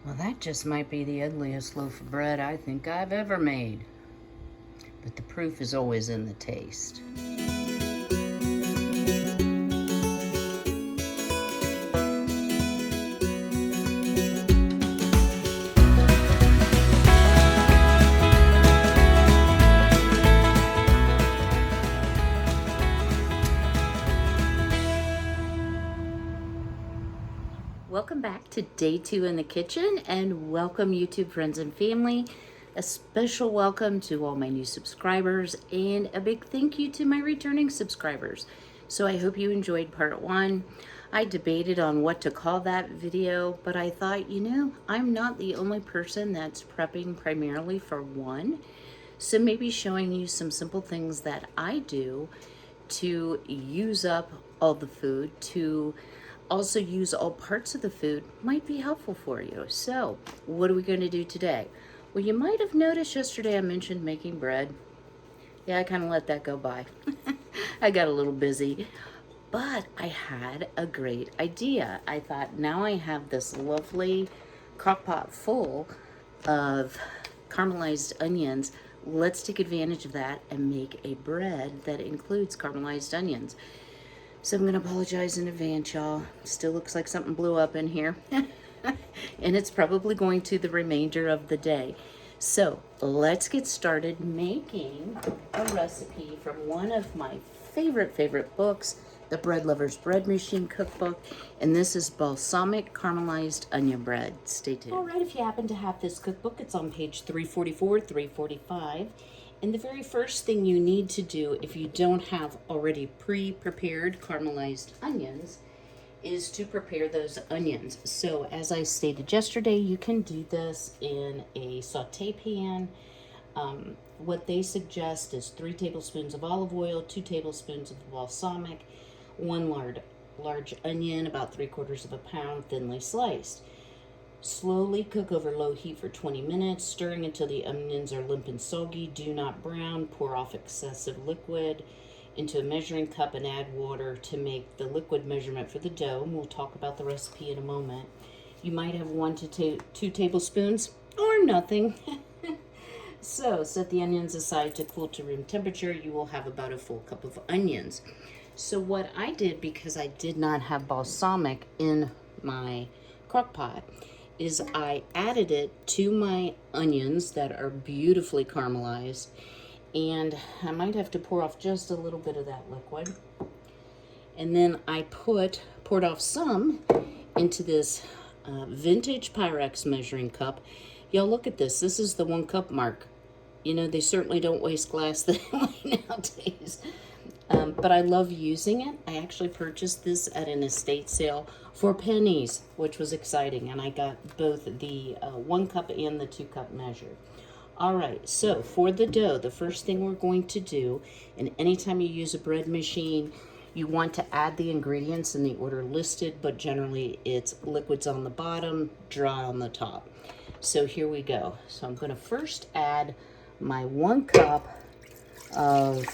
Well, that just might be the ugliest loaf of bread I think I've ever made. But the proof is always in the taste. Welcome back to day 2 in the kitchen, and welcome YouTube friends and family. A special welcome to all my new subscribers and a big thank you to my returning subscribers. So I hope you enjoyed part 1. I debated on what to call that video, but I thought, I'm not the only person that's prepping primarily for one. So maybe showing you some simple things that I do to use up all the food, to also use all parts of the food, might be helpful for you. So what are we going to do today? Well, you might have noticed yesterday I mentioned making bread. Yeah, I kind of let that go by. I got a little busy, but I had a great idea. I thought, now I have this lovely crock pot full of caramelized onions. Let's take advantage of that and make a bread that includes caramelized onions. So I'm going to apologize in advance, y'all. Still looks like something blew up in here. And it's probably going to the remainder of the day. So let's get started making a recipe from one of my favorite books, the Bread Lover's Bread Machine Cookbook. And this is Balsamic Caramelized Onion Bread. Stay tuned. All right, if you happen to have this cookbook, it's on page 344, 345. And the very first thing you need to do, if you don't have already pre-prepared caramelized onions, is to prepare those onions. So as I stated yesterday, you can do this in a saute pan. What they suggest is 3 tablespoons of olive oil, 2 tablespoons of balsamic, 1 large onion, about 3/4 of a pound, thinly sliced. Slowly cook over low heat for 20 minutes, stirring until the onions are limp and soggy. Do not brown. Pour off excessive liquid into a measuring cup and add water to make the liquid measurement for the dough. And we'll talk about the recipe in a moment. You might have 1 to 2 tablespoons or nothing. So set the onions aside to cool to room temperature. You will have about a full cup of onions. So what I did, because I did not have balsamic in my crock pot, is I added it to my onions that are beautifully caramelized, and I might have to pour off just a little bit of that liquid. And then I poured off some into this vintage Pyrex measuring cup. Y'all look at this. This is the 1 cup mark. They certainly don't waste glass that way nowadays. But I love using it. I actually purchased this at an estate sale for pennies, which was exciting. And I got both the 1 cup and the 2 cup measure. All right, so for the dough, the first thing we're going to do, and anytime you use a bread machine, you want to add the ingredients in the order listed, but generally it's liquids on the bottom, dry on the top. So here we go. So I'm going to first add my 1 cup of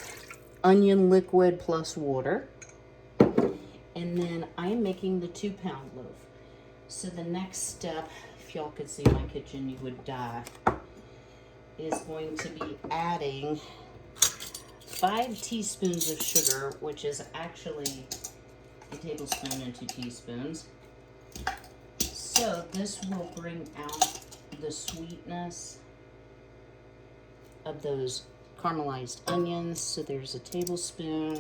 onion liquid plus water, and then I'm making the 2-pound loaf. So the next step, if y'all could see my kitchen, you would die, is going to be adding 5 teaspoons of sugar, which is actually a tablespoon and 2 teaspoons. So this will bring out the sweetness of those caramelized onions. So there's a tablespoon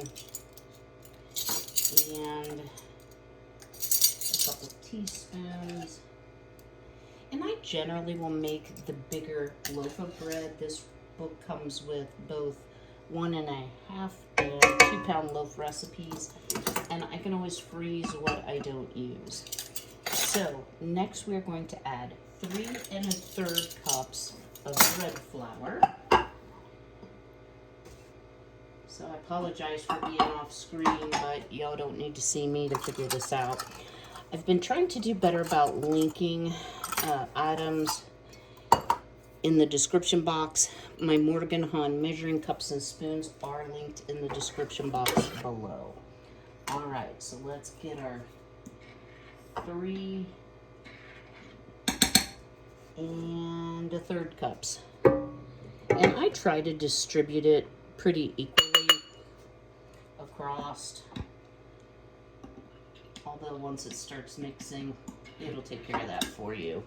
and a couple teaspoons. And I generally will make the bigger loaf of bread. This book comes with both 1.5 and 2-pound loaf recipes, and I can always freeze what I don't use. So next we're going to add 3 1/3 cups of bread flour. So I apologize for being off screen, but y'all don't need to see me to figure this out. I've been trying to do better about linking items in the description box. My Morgan Hahn measuring cups and spoons are linked in the description box below. All right, so let's get our 3 and 1/3 cups. And I try to distribute it pretty equally across. Although once it starts mixing, it'll take care of that for you.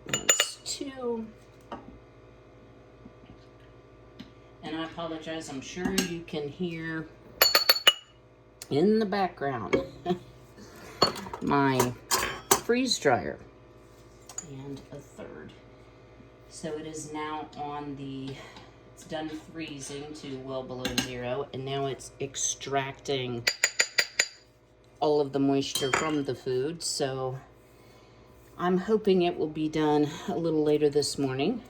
That's 2. And I apologize, I'm sure you can hear in the background my freeze dryer. And 1/3. So it is now on the, it's done freezing to well below 0, and now it's extracting all of the moisture from the food. So I'm hoping it will be done a little later this morning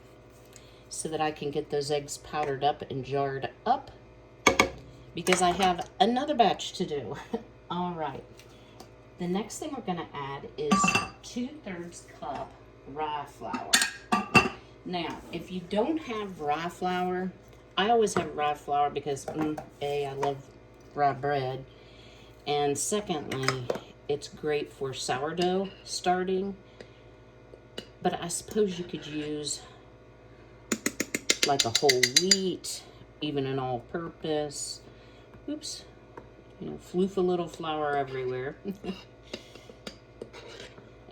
so that I can get those eggs powdered up and jarred up, because I have another batch to do. All right. The next thing we're gonna add is 2/3 cup rye flour. Now, if you don't have rye flour, I always have rye flour because A, I love rye bread, and secondly, it's great for sourdough starting. But I suppose you could use like a whole wheat, even an all-purpose. Oops, floof a little flour everywhere.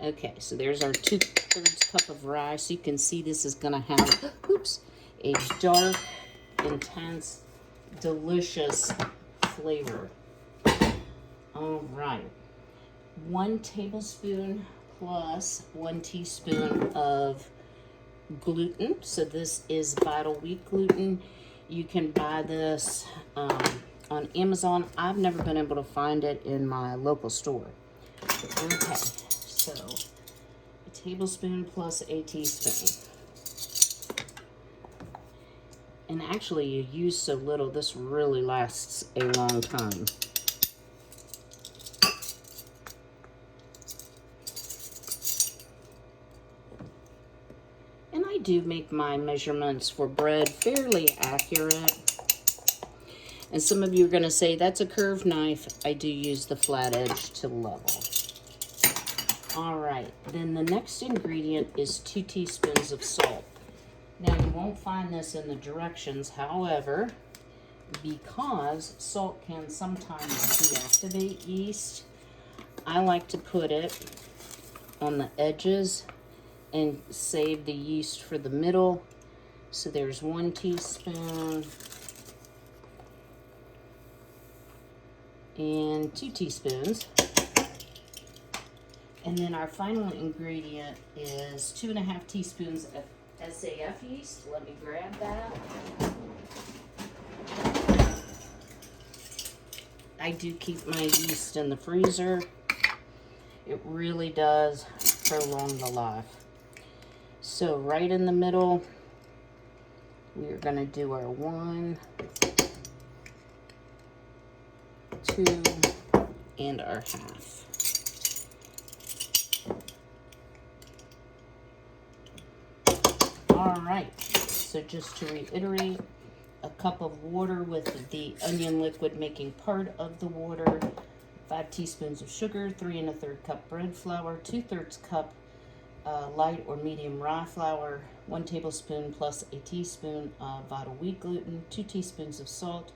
Okay, so there's our 2/3 cup of rye. So you can see this is gonna have, a dark, intense, delicious flavor. All right, 1 tablespoon plus 1 teaspoon of gluten. So this is Vital Wheat gluten. You can buy this on Amazon. I've never been able to find it in my local store. Okay, so a tablespoon plus a teaspoon. And actually, you use so little, this really lasts a long time. And I do make my measurements for bread fairly accurate. And some of you are going to say, that's a curved knife. I do use the flat edge to level. All right, then the next ingredient is 2 teaspoons of salt. Now, you won't find this in the directions, however, because salt can sometimes deactivate yeast, I like to put it on the edges and save the yeast for the middle. So there's 1 teaspoon and 2 teaspoons. And then our final ingredient is 2.5 teaspoons of SAF yeast. Let me grab that. I do keep my yeast in the freezer. It really does prolong the life. So right in the middle, we're going to do our 1, 2, and our half. All right, so just to reiterate, a cup of water with the onion liquid making part of the water, 5 teaspoons of sugar, 3 1/3 cup bread flour, 2/3 cup light or medium rye flour, 1 tablespoon plus a teaspoon of Vital Wheat gluten, 2 teaspoons of salt,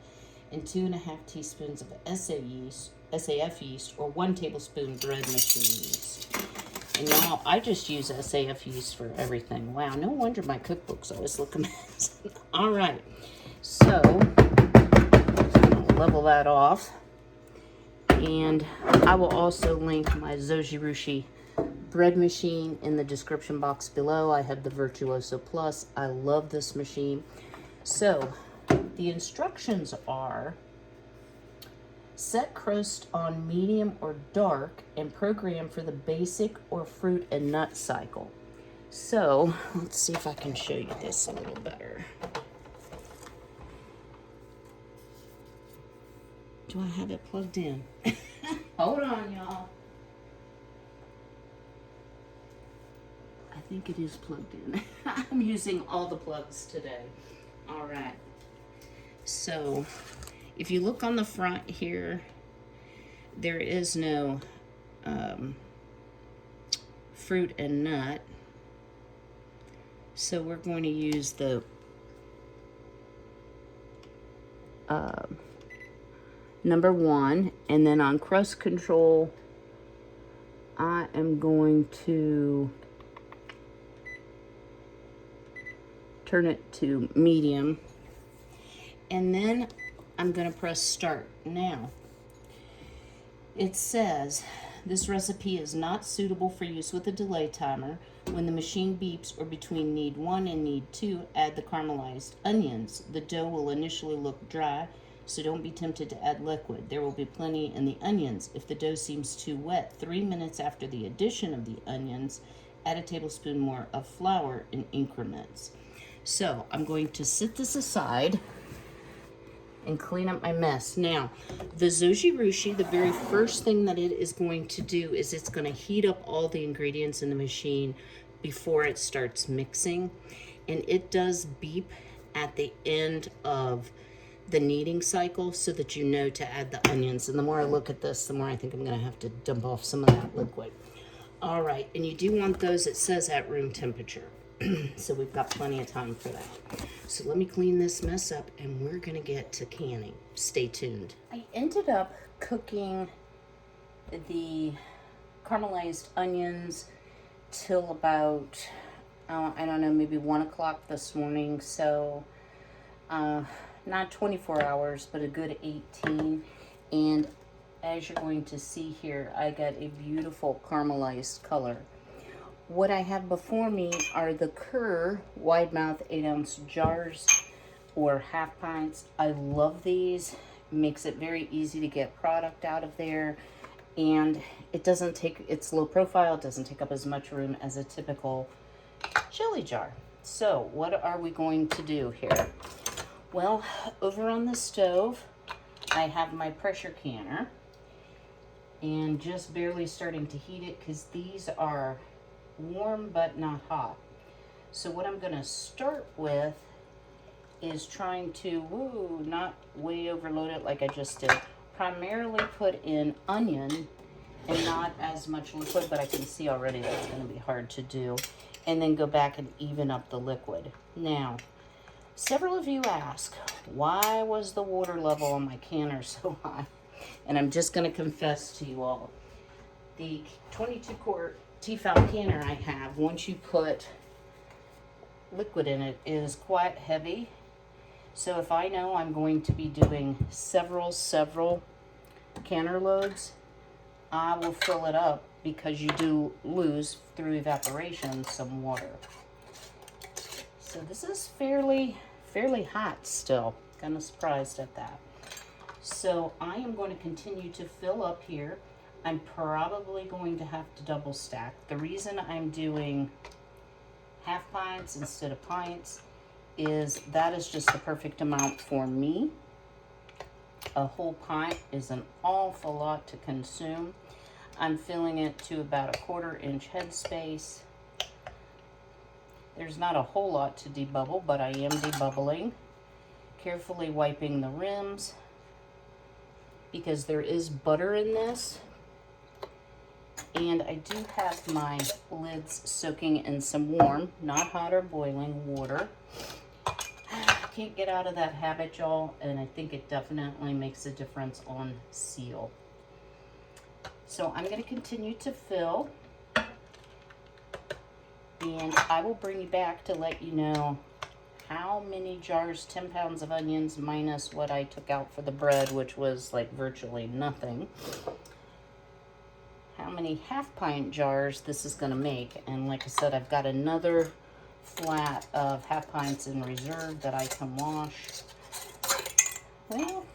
and 2.5 teaspoons of SAF yeast, or 1 tablespoon bread machine yeast. And y'all, I just use SAF yeast for everything. Wow, no wonder my cookbooks always look amazing. All right, so I'll level that off. And I will also link my Zojirushi bread machine in the description box below. I have the Virtuoso Plus. I love this machine. So the instructions are: set crust on medium or dark and program for the basic or fruit and nut cycle. So let's see if I can show you this a little better. Do I have it plugged in? Hold on, y'all. I think it is plugged in. I'm using all the plugs today. All right. So if you look on the front here, there is no fruit and nut. So we're going to use the number 1, and then on crust control, I am going to turn it to medium, and then I'm going to press start. Now, it says this recipe is not suitable for use with a delay timer. When the machine beeps or between Knead 1 and Knead 2, add the caramelized onions. The dough will initially look dry, so don't be tempted to add liquid. There will be plenty in the onions. If the dough seems too wet, 3 minutes after the addition of the onions, add a tablespoon more of flour in increments. So I'm going to set this aside and clean up my mess. Now, the zojirushi, the very first thing that it is going to do is it's going to heat up all the ingredients in the machine before it starts mixing. And it does beep at the end of the kneading cycle so that you know to add the onions. And the more I look at this, the more I think I'm going to have to dump off some of that liquid. All right, and you do want those, it says, at room temperature. So we've got plenty of time for that. So let me clean this mess up and we're gonna get to canning. Stay tuned. I ended up cooking the caramelized onions till about, I don't know, maybe 1 o'clock this morning. So not 24 hours, but a good 18. And as you're going to see here, I got a beautiful caramelized color. What I have before me are the Kerr wide mouth 8-ounce jars or half pints. I love these. It makes it very easy to get product out of there, and it doesn't take, it's low profile, it doesn't take up as much room as a typical jelly jar. So what are we going to do here? Well, over on the stove, I have my pressure canner and just barely starting to heat it because these are warm but not hot. So what I'm going to start with is trying to, not way overload it like I just did. Primarily put in onion and not as much liquid, but I can see already that's going to be hard to do. And then go back and even up the liquid. Now, several of you ask, why was the water level on my canner so high? And I'm just going to confess to you all. The 22-quart Tefal canner I have, once you put liquid in it, is quite heavy. So if I know I'm going to be doing several canner loads, I will fill it up because you do lose through evaporation some water. So this is fairly hot still. Kind of surprised at that. So I am going to continue to fill up here. I'm probably going to have to double stack. The reason I'm doing half pints instead of pints is that is just the perfect amount for me. A whole pint is an awful lot to consume. I'm filling it to about a 1/4 inch headspace. There's not a whole lot to debubble, but I am debubbling. Carefully wiping the rims because there is butter in this. And I do have my lids soaking in some warm, not hot or boiling water. I can't get out of that habit, y'all, and I think it definitely makes a difference on seal. So I'm going to continue to fill, and I will bring you back to let you know how many jars, 10 pounds of onions minus what I took out for the bread, which was like virtually nothing. How many half pint jars this is going to make. And like I said, I've got another flat of half pints in reserve that I can wash. Well,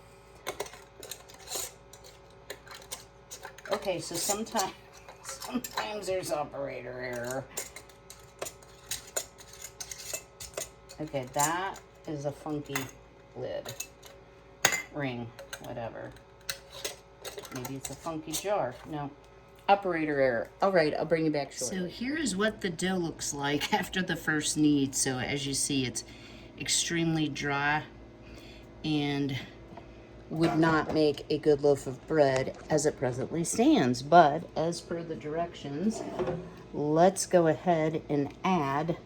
okay, so sometimes there's operator error. Okay, that is a funky lid, ring, whatever. Maybe it's a funky jar. No. Operator error. All right, I'll bring you back shortly. So here is what the dough looks like after the first knead. So as you see, it's extremely dry and would not make a good loaf of bread as it presently stands. But as per the directions, let's go ahead and add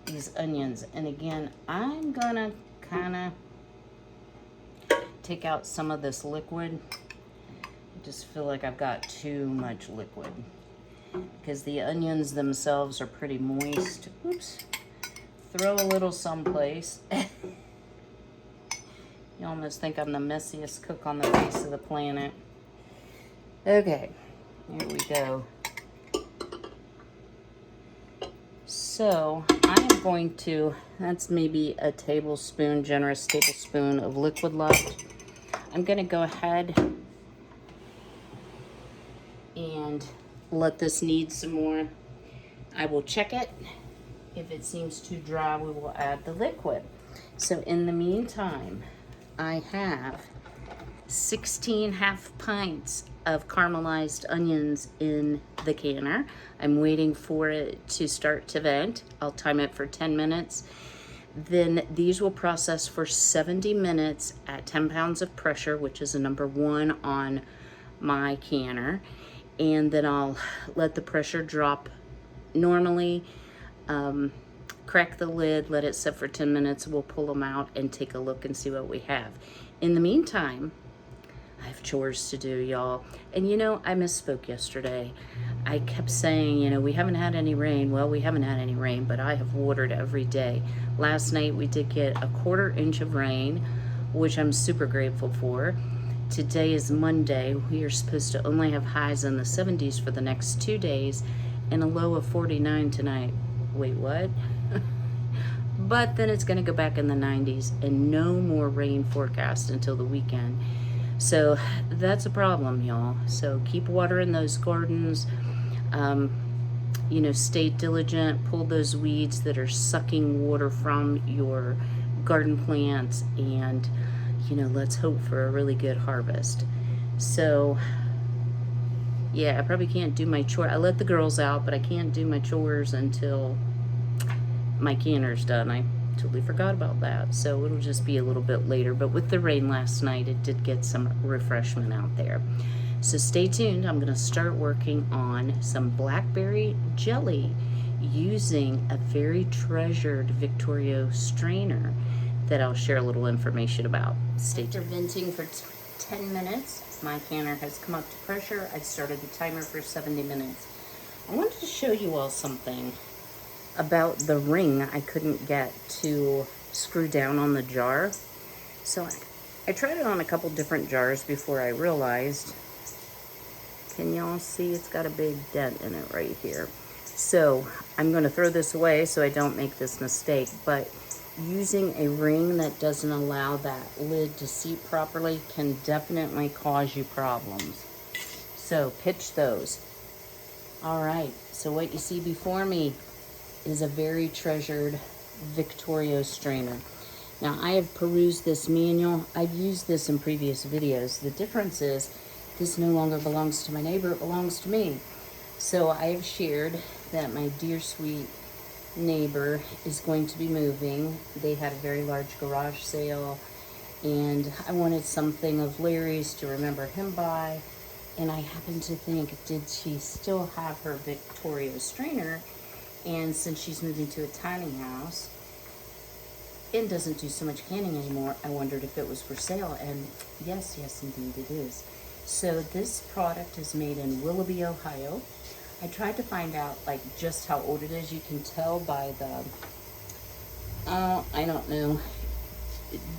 these onions. And again, I'm gonna kind of take out some of this liquid. I just feel like I've got too much liquid because the onions themselves are pretty moist. Oops. Throw a little someplace. You almost think I'm the messiest cook on the face of the planet. Okay, here we go. So I'm going to, that's maybe a tablespoon, generous tablespoon of liquid left. I'm gonna go ahead and let this knead some more. I will check it. If it seems too dry, we will add the liquid. So in the meantime, I have 16 half pints of caramelized onions in the canner. I'm waiting for it to start to vent. I'll time it for 10 minutes. Then these will process for 70 minutes at 10 pounds of pressure, which is a number 1 on my canner. And then I'll let the pressure drop normally. Crack the lid, let it sit for 10 minutes. We'll pull them out and take a look and see what we have. In the meantime, I have chores to do, y'all. And you know, I misspoke yesterday. I kept saying, you know, we haven't had any rain. Well, we haven't had any rain, but I have watered every day. Last night we did get a 1/4 inch of rain, which I'm super grateful for. Today is Monday. We are supposed to only have highs in the 70s for the next 2 days and a low of 49 tonight. Wait, what? But then it's going to go back in the 90s and no more rain forecast until the weekend. So that's a problem, y'all. So keep watering those gardens. You know, stay diligent. Pull those weeds that are sucking water from your garden plants. And, you know, let's hope for a really good harvest. So, yeah, I probably can't do my chore. I let the girls out, but I can't do my chores until my canner's done. I totally forgot about that. So it'll just be a little bit later. But with the rain last night, it did get some refreshment out there. So stay tuned. I'm going to start working on some blackberry jelly using a very treasured Victoria strainer that I'll share a little information about. Stay tuned. After venting for 10 minutes, my canner has come up to pressure. I started the timer for 70 minutes. I wanted to show you all something about the ring I couldn't get to screw down on the jar. So I tried it on a couple different jars before I realized, can y'all see it's got a big dent in it right here. So I'm going to throw this away so I don't make this mistake, but using a ring that doesn't allow that lid to seat properly can definitely cause you problems. So pitch those. All right, so what you see before me is a very treasured Victoria strainer. Now I have perused this manual. I've used this in previous videos. The difference is this no longer belongs to my neighbor, it belongs to me. So I have shared that my dear sweet neighbor is going to be moving. They had a very large garage sale and I wanted something of Larry's to remember him by. And I happened to think, did she still have her Victoria strainer? And since she's moving to a tiny house and doesn't do so much canning anymore, I wondered if it was for sale. And yes, indeed it is. So this product is made in Willoughby, Ohio. I tried to find out like just how old it is. You can tell by the, I don't know,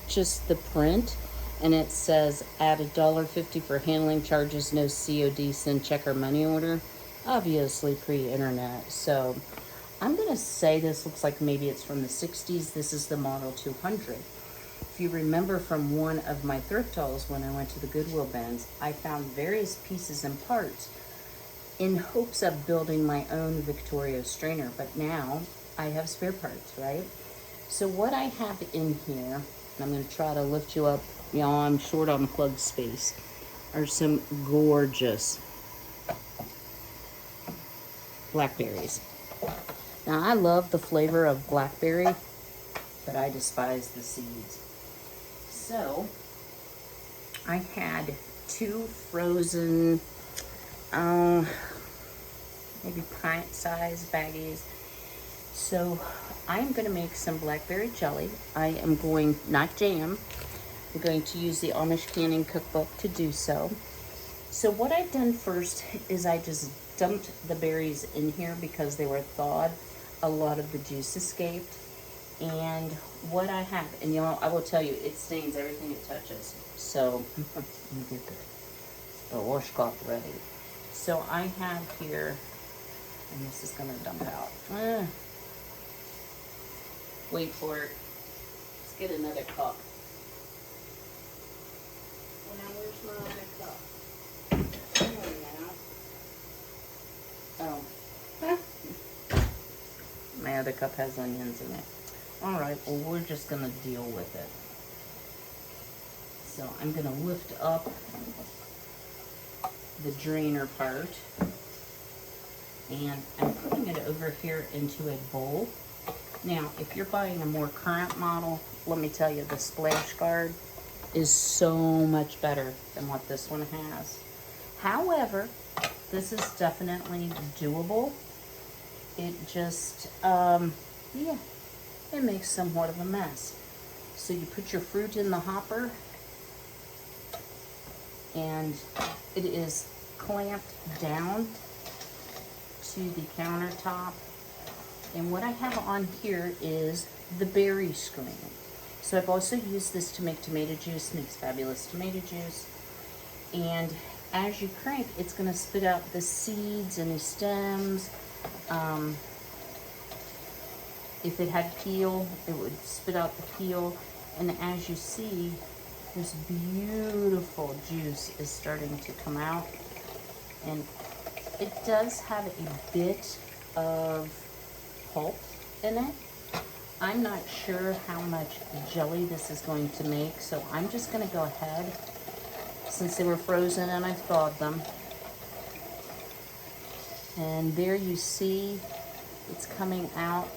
just the print. And it says add $1.50 for handling charges, no COD, send check or money order. Obviously pre-internet. So I'm going to say this looks like maybe it's from the 60s. This is the Model 200. If you remember from one of my thrift hauls when I went to the Goodwill bins, I found various pieces and parts in hopes of building my own Victoria strainer. But now I have spare parts, right? So what I have in here, and I'm going to try to lift you up, y'all, I'm short on plug space, are some gorgeous blackberries. Now, I love the flavor of blackberry, but I despise the seeds. So, I had 2 frozen maybe pint-sized baggies. So I'm going to make some blackberry jelly. I am going, not jam, I'm going to use the Amish Canning Cookbook to do so. So what I've done first is I just dumped the berries in here because they were thawed. A lot of the juice escaped. And what I have, and you know, I will tell you, it stains everything it touches. So, let me get the washcloth ready. So I have here, and this is going to dump out. Wait for it. Let's get another cup. And now where's my other cup? Oh. My other cup has onions in it. Alright, well we're just going to deal with it. So I'm going to lift up the drainer part. And I'm putting it over here into a bowl. Now, if you're buying a more current model, let me tell you, the splash guard is so much better than what this one has. However, this is definitely doable. It just, yeah, it makes somewhat of a mess. So you put your fruit in the hopper, and it is clamped down to the countertop. And what I have on here is the berry screen. So I've also used this to make tomato juice, makes fabulous tomato juice. And as you crank, it's going to spit out the seeds and the stems. If it had peel, it would spit out the peel. And as you see, this beautiful juice is starting to come out. And it does have a bit of pulp in it. I'm not sure how much jelly this is going to make, so I'm just going to go ahead, since they were frozen and I've thawed them. And there you see it's coming out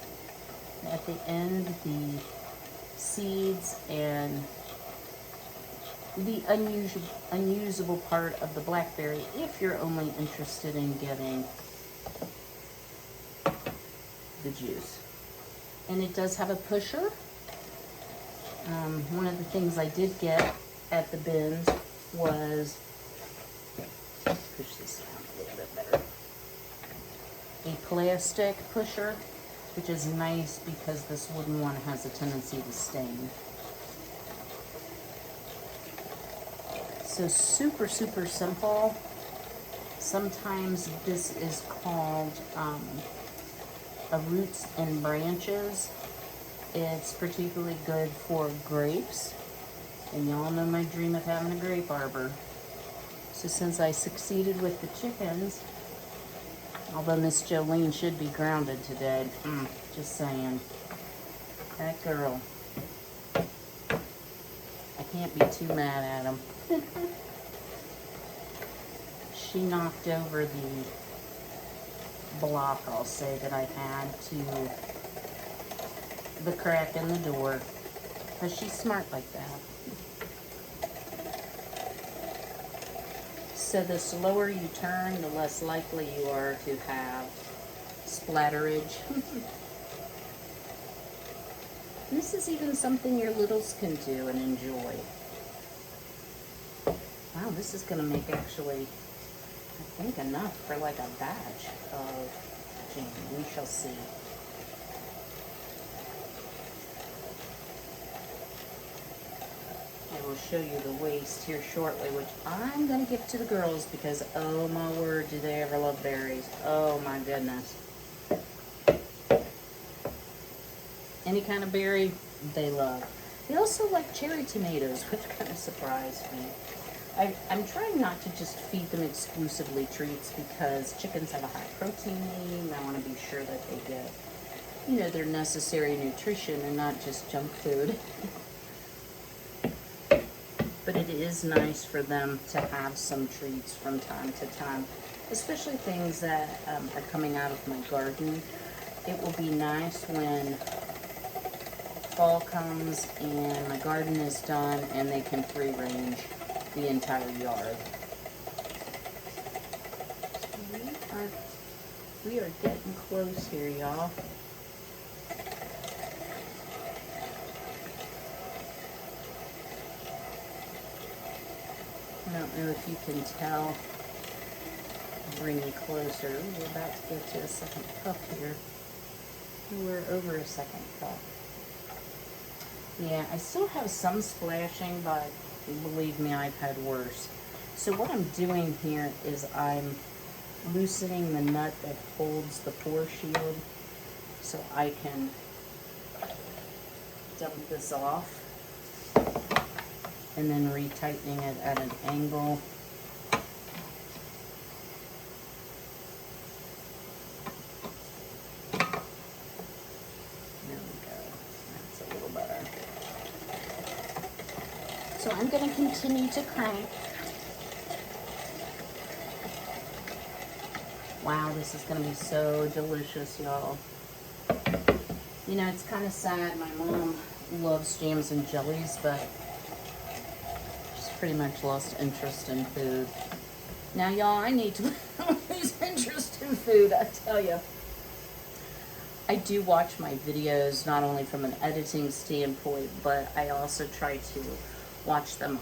at the end, the seeds and the unusable part of the blackberry, if you're only interested in getting the juice. And it does have a pusher. One of the things I did get at the bins was, push this down a little bit better, a plastic pusher, which is nice because this wooden one has a tendency to stain. So super, super simple. Sometimes this is called a roots and branches. It's particularly good for grapes. And y'all know my dream of having a grape arbor. So since I succeeded with the chickens, although Miss Jolene should be grounded today, just saying. That girl. I can't be too mad at him. She knocked over the block, I'll say, that I had to the crack in the door, because she's smart like that. So the slower you turn, the less likely you are to have splatterage. This is even something your littles can do and enjoy. Wow, this is going to make actually, I think, enough for like a batch of jam. We shall see. I will show you the waste here shortly, which I'm going to give to the girls because, oh my word, do they ever love berries. Oh my goodness. Any kind of berry, they love. They also like cherry tomatoes, which kind of surprised me. I'm trying not to just feed them exclusively treats because chickens have a high protein need. I want to be sure that they get, you know, their necessary nutrition and not just junk food. But it is nice for them to have some treats from time to time, especially things that are coming out of my garden. It will be nice when fall comes and my garden is done and they can free range the entire yard. We are We are getting close here, y'all. I don't know if you can tell. Bring you closer. We're about to get to a second cup here. We're over a second cup. Yeah, I still have some splashing, but believe me, I've had worse. So what I'm doing here is I'm loosening the nut that holds the pour shield so I can dump this off and then retightening it at an angle. There we go. That's a little better. So I'm going to continue to crank. Wow, this is going to be so delicious, y'all. You know, it's kind of sad. My mom loves jams and jellies, but she's pretty much lost interest in food. Now, y'all, I need to lose interest in food, I tell you. I do watch my videos not only from an editing standpoint, but I also try to watch them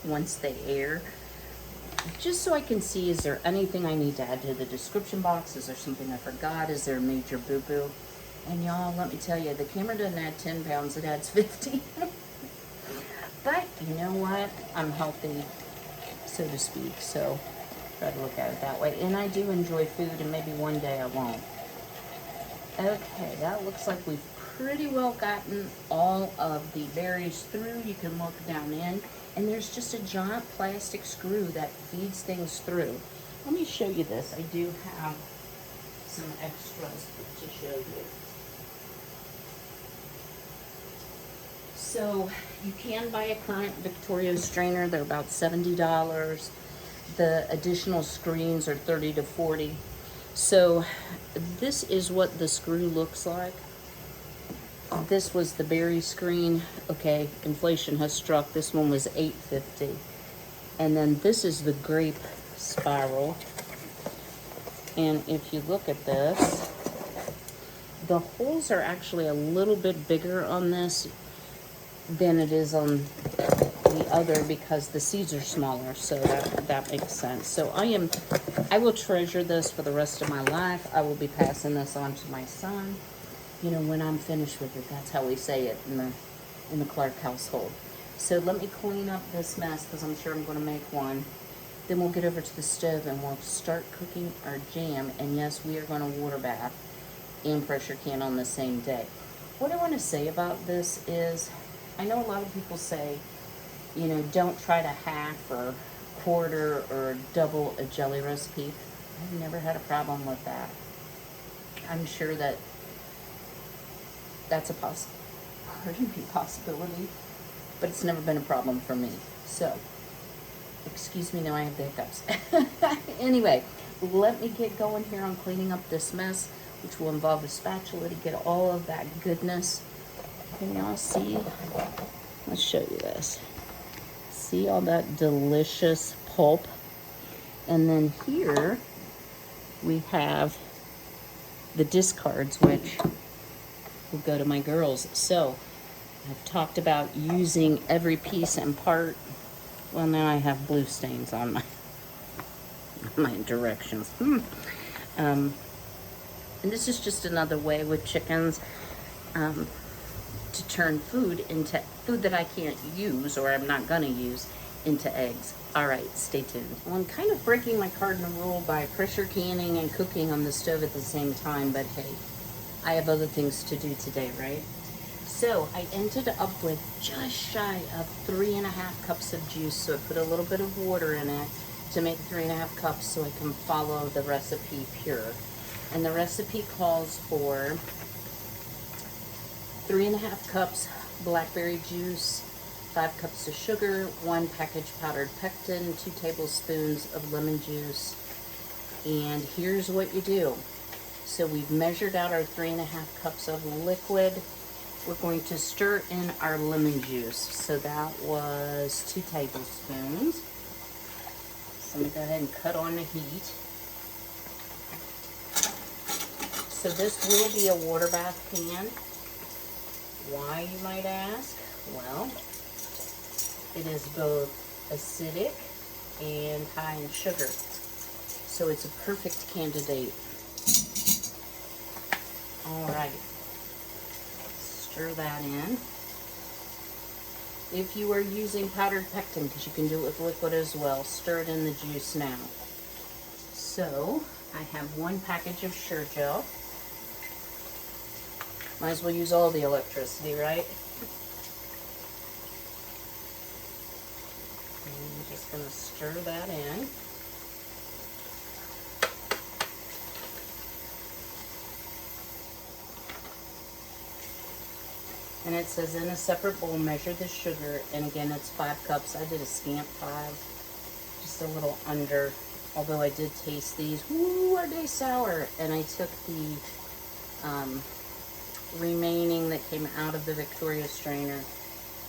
once they air, just so I can see, is there anything I need to add to the description box? Is there something I forgot? Is there a major boo-boo? And y'all, let me tell you, the camera doesn't add 10 pounds, it adds 50. But you know what? I'm healthy, so to speak, so try to look at it that way. And I do enjoy food, and maybe one day I won't. Okay, that looks like we've pretty well gotten all of the berries through. You can look down in, and there's just a giant plastic screw that feeds things through. Let me show you this. I do have some extras to show you. So you can buy a current Victoria strainer. They're about $70. The additional screens are $30 to $40. So this is what the screw looks like. This was the berry screen. Okay, inflation has struck. This one was $8.50. And then this is the grape spiral. And if you look at this, the holes are actually a little bit bigger on this than it is on the other because the seeds are smaller, so that makes sense. So I will treasure this for the rest of my life. I will be passing this on to my son, you know, when I'm finished with it. That's how we say it in the Clark household. So let me clean up this mess because I'm sure I'm going to make one. Then we'll get over to the stove and we'll start cooking our jam. And yes, we are going to water bath and pressure can on the same day. What I want to say about this is, I know a lot of people say, you know, don't try to half or quarter or double a jelly recipe. I've never had a problem with that. I'm sure that that's a possibility, but it's never been a problem for me. So, excuse me, now I have the hiccups. Anyway, let me get going here on cleaning up this mess, which will involve a spatula to get all of that goodness. Can y'all see? Let's show you this. See all that delicious pulp? And then here we have the discards, which will go to my girls. So I've talked about using every piece and part. Well, now I have blue stains on my directions. And this is just another way with chickens to turn food into food that I can't use or I'm not gonna use into eggs. All right, stay tuned. Well, I'm kind of breaking my cardinal rule by pressure canning and cooking on the stove at the same time, but hey, I have other things to do today, right? So I ended up with just shy of 3.5 cups of juice. So I put a little bit of water in it to make 3.5 cups so I can follow the recipe pure. And the recipe calls for 3.5 cups blackberry juice, 5 cups of sugar, 1 package powdered pectin, 2 tablespoons of lemon juice. And here's what you do. So we've measured out our 3.5 cups of liquid. We're going to stir in our lemon juice. So that was 2 tablespoons. So I'm gonna go ahead and cut on the heat. So this will be a water bath pan. Why, you might ask? Well, it is both acidic and high in sugar. So it's a perfect candidate. All right. Stir that in. If you are using powdered pectin, because you can do it with liquid as well, stir it in the juice now. So I have 1 package of Sure Gel. Might as well use all the electricity, right? And I'm just going to stir that in. And it says in a separate bowl, measure the sugar. And again, it's 5 cups. I did a scant 5, just a little under. Although I did taste these. Ooh, are they sour? And I took the remaining that came out of the Victoria strainer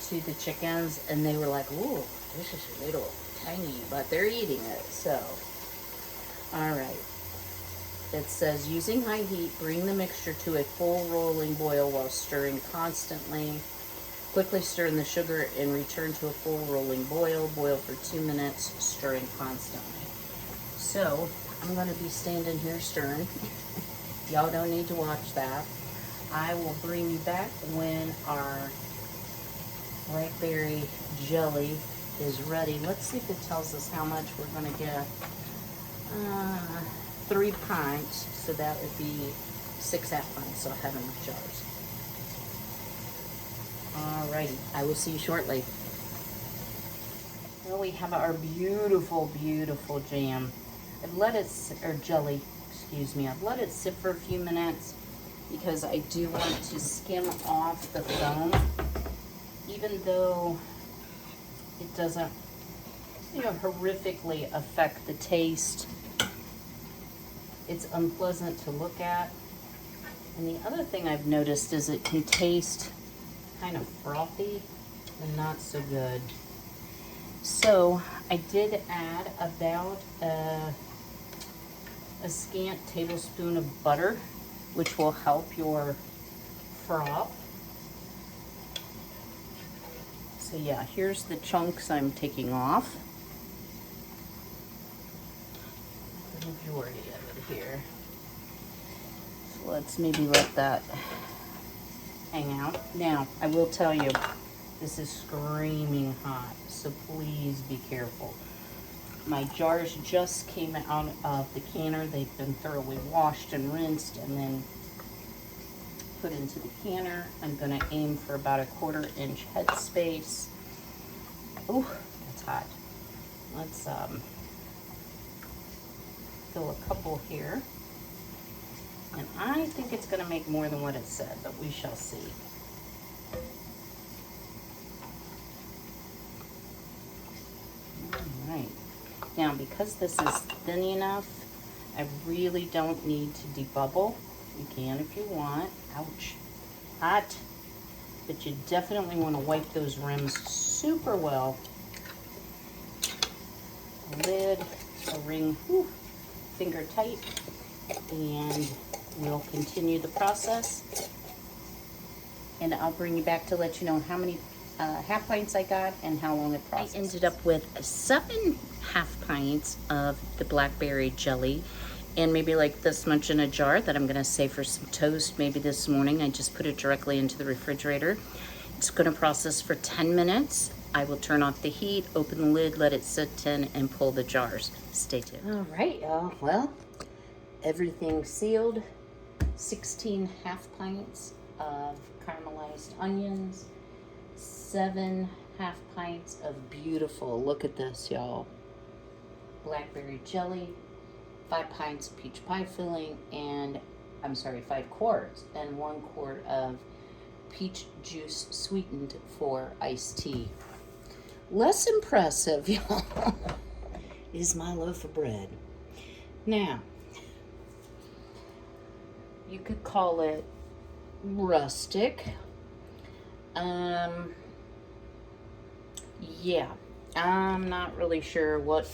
to the chickens. And they were like, ooh, this is a little tiny. But they're eating it. So, all right. It says, using high heat, bring the mixture to a full rolling boil while stirring constantly. Quickly stir in the sugar and return to a full rolling boil. Boil for 2 minutes, stirring constantly. So, I'm going to be standing here stirring. Y'all don't need to watch that. I will bring you back when our Blackberry Jelly is ready. Let's see if it tells us how much we're going to get. 3 pints, so that would be 6 half pints, so I have enough jars. Alrighty, I will see you shortly. Well, we have our beautiful, beautiful jam. I've let it, or jelly, excuse me, I've let it sit for a few minutes because I do want to skim off the foam, even though it doesn't, horrifically affect the taste. It's unpleasant to look at. And the other thing I've noticed is it can taste kind of frothy and not so good. So I did add about a scant tablespoon of butter, which will help your froth. So yeah, here's the chunks I'm taking off. The majority of it here. So let's maybe let that hang out. Now, I will tell you, this is screaming hot, so please be careful. My jars just came out of the canner. They've been thoroughly washed and rinsed and then put into the canner. I'm going to aim for about a 1/4 inch headspace. Ooh, that's hot. Let's fill a couple here. And I think it's going to make more than what it said, but we shall see. All right. Now, because this is thin enough, I really don't need to debubble. You can if you want. Ouch. Hot. But you definitely want to wipe those rims super well. Lid, a ring, finger tight, and we'll continue the process. And I'll bring you back to let you know how many half pints I got and how long it processed. I ended up with 7 half pints of the Blackberry Jelly, and maybe like this much in a jar that I'm gonna save for some toast maybe this morning. I just put it directly into the refrigerator. It's gonna process for 10 minutes. I will turn off the heat, open the lid, let it sit in, and pull the jars. Stay tuned. All right, y'all. Well, everything's sealed. 16 half pints of caramelized onions, 7 half pints of beautiful, look at this, y'all, Blackberry jelly, 5 pints of peach pie filling, and 5 quarts, and 1 quart of peach juice sweetened for iced tea. Less impressive, y'all, is my loaf of bread. Now, you could call it rustic. Yeah, I'm not really sure what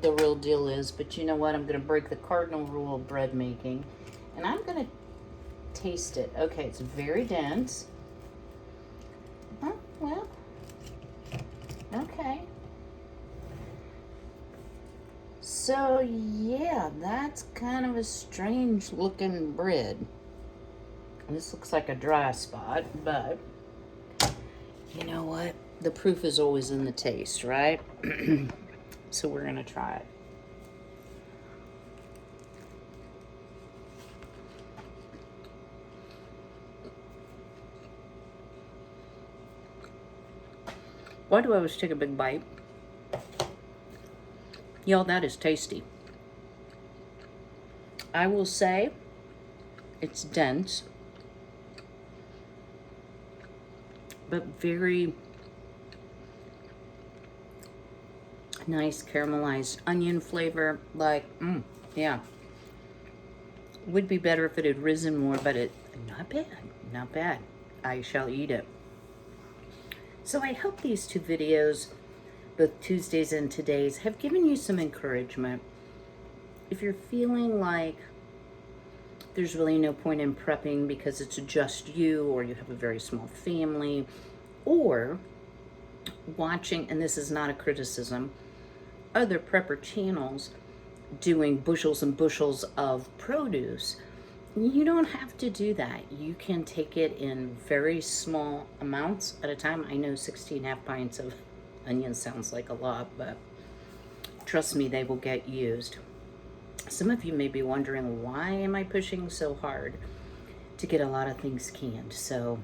the real deal is, but you know what? I'm going to break the cardinal rule of bread making, and I'm going to taste it. Okay, it's very dense. Oh, well, okay. So, yeah, that's kind of a strange looking bread. This looks like a dry spot, but you know what? The proof is always in the taste, right? So we're gonna try it. Why do I always take a big bite? Y'all, that is tasty. I will say it's dense, but very nice caramelized onion flavor. Like, yeah. Would be better if it had risen more, but not bad, not bad. I shall eat it. So I hope these two videos, both Tuesdays and today's, have given you some encouragement. If you're feeling like there's really no point in prepping because it's just you, or you have a very small family, or watching, and this is not a criticism, other prepper channels doing bushels and bushels of produce, you don't have to do that. You can take it in very small amounts at a time. I know 16.5 pints of onions sounds like a lot, but trust me, they will get used. Some of you may be wondering, why am I pushing so hard to get a lot of things canned? So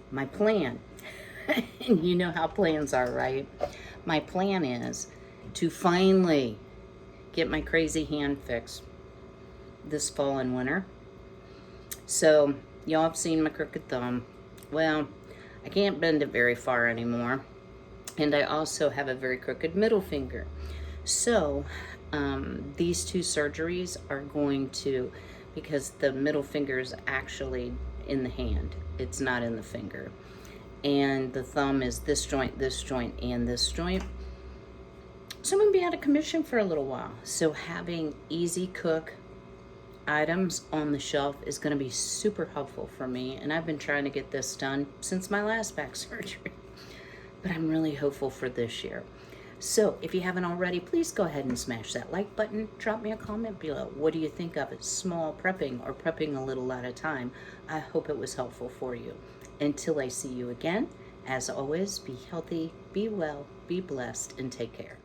my plan, and you know how plans are, right? My plan is to finally get my crazy hand fixed this fall and winter. So y'all have seen my crooked thumb. Well, I can't bend it very far anymore. And I also have a very crooked middle finger. So these two surgeries are going to, because the middle finger is actually in the hand, it's not in the finger. And the thumb is this joint, and this joint. So I'm going to be out of commission for a little while. So having easy cook items on the shelf is going to be super helpful for me. And I've been trying to get this done since my last back surgery. But I'm really hopeful for this year. So if you haven't already, please go ahead and smash that like button. Drop me a comment below. What do you think of it? Small prepping or prepping a little at a time? I hope it was helpful for you. Until I see you again, as always, be healthy, be well, be blessed, and take care.